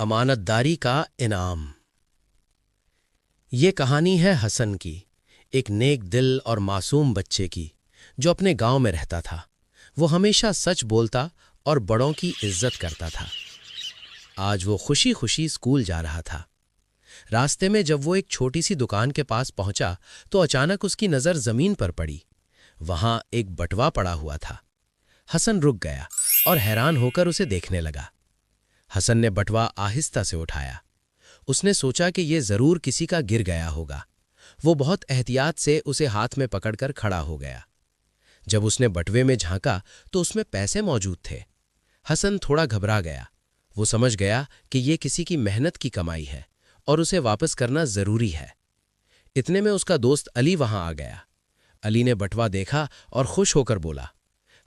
امانتداری کا انعام۔ یہ کہانی ہے حسن کی، ایک نیک دل اور معصوم بچے کی جو اپنے گاؤں میں رہتا تھا۔ وہ ہمیشہ سچ بولتا اور بڑوں کی عزت کرتا تھا۔ آج وہ خوشی خوشی اسکول جا رہا تھا۔ راستے میں جب وہ ایک چھوٹی سی دکان کے پاس پہنچا تو اچانک اس کی نظر زمین پر پڑی۔ وہاں ایک بٹوا پڑا ہوا تھا۔ حسن رک گیا اور حیران ہو کر اسے دیکھنے لگا۔ حسن نے بٹوا آہستہ سے اٹھایا۔ اس نے سوچا کہ یہ ضرور کسی کا گر گیا ہوگا۔ وہ بہت احتیاط سے اسے ہاتھ میں پکڑ کر کھڑا ہو گیا۔ جب اس نے بٹوے میں جھانکا تو اس میں پیسے موجود تھے۔ حسن تھوڑا گھبرا گیا۔ وہ سمجھ گیا کہ یہ کسی کی محنت کی کمائی ہے اور اسے واپس کرنا ضروری ہے۔ اتنے میں اس کا دوست علی وہاں آ گیا۔ علی نے بٹوا دیکھا اور خوش ہو کر بولا،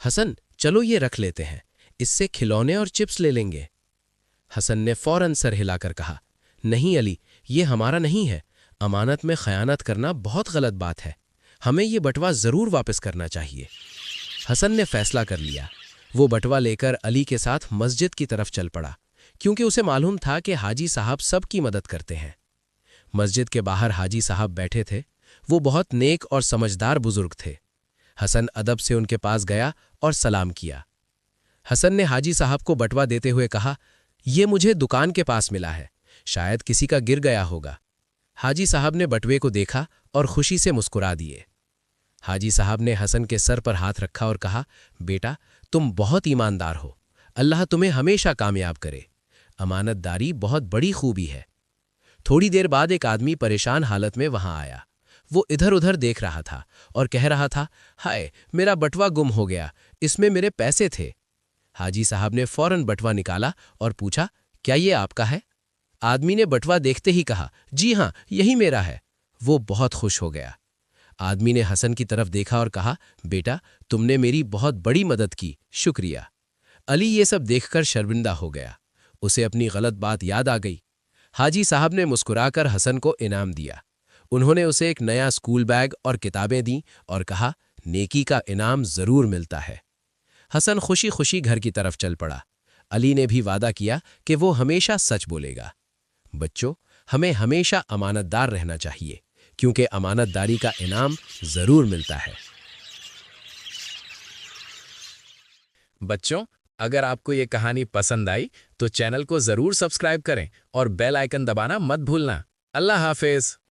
حسن چلو یہ رکھ لیتے ہیں، اس سے کھلونے اور چپس لے لیں گے۔ حسن نے فوراً سر ہلا کر کہا، نہیں علی، یہ ہمارا نہیں ہے۔ امانت میں خیانت کرنا بہت غلط بات ہے۔ ہمیں یہ بٹوا ضرور واپس کرنا چاہیے۔ حسن نے فیصلہ کر لیا۔ وہ بٹوا لے کر علی کے ساتھ مسجد کی طرف چل پڑا، کیونکہ اسے معلوم تھا کہ حاجی صاحب سب کی مدد کرتے ہیں۔ مسجد کے باہر حاجی صاحب بیٹھے تھے۔ وہ بہت نیک اور سمجھدار بزرگ تھے۔ حسن ادب سے ان کے پاس گیا اور سلام کیا۔ حسن نے حاجی صاحب کو بٹوا دیتے ہوئے کہا، یہ مجھے دکان کے پاس ملا ہے، شاید کسی کا گر گیا ہوگا۔ حاجی صاحب نے بٹوے کو دیکھا اور خوشی سے مسکرا دیے۔ حاجی صاحب نے حسن کے سر پر ہاتھ رکھا اور کہا، بیٹا تم بہت ایماندار ہو، اللہ تمہیں ہمیشہ کامیاب کرے۔ امانت داری بہت بڑی خوبی ہے۔ تھوڑی دیر بعد ایک آدمی پریشان حالت میں وہاں آیا۔ وہ ادھر ادھر دیکھ رہا تھا اور کہہ رہا تھا، ہائے میرا بٹوا گم ہو گیا، اس میں میرے پیسے تھے۔ حاجی صاحب نے فوراً بٹوا نکالا اور پوچھا، کیا یہ آپ کا ہے؟ آدمی نے بٹوا دیکھتے ہی کہا، جی ہاں یہی میرا ہے۔ وہ بہت خوش ہو گیا۔ آدمی نے حسن کی طرف دیکھا اور کہا، بیٹا تم نے میری بہت بڑی مدد کی، شکریہ۔ علی یہ سب دیکھ کر شرمندہ ہو گیا۔ اسے اپنی غلط بات یاد آ گئی۔ حاجی صاحب نے مسکرا کر حسن کو انعام دیا۔ انہوں نے اسے ایک نیا اسکول بیگ اور کتابیں دیں اور کہا، نیکی کا انعام ضرور ملتا ہے۔ حسن خوشی خوشی گھر کی طرف چل پڑا۔ علی نے بھی وعدہ کیا کہ وہ ہمیشہ سچ بولے گا۔ بچوں، ہمیں ہمیشہ امانت دار رہنا چاہیے، کیونکہ امانت داری کا انعام ضرور ملتا ہے۔ بچوں، اگر آپ کو یہ کہانی پسند آئی تو چینل کو ضرور سبسکرائب کریں اور بیل آئیکن دبانا مت بھولنا۔ اللہ حافظ۔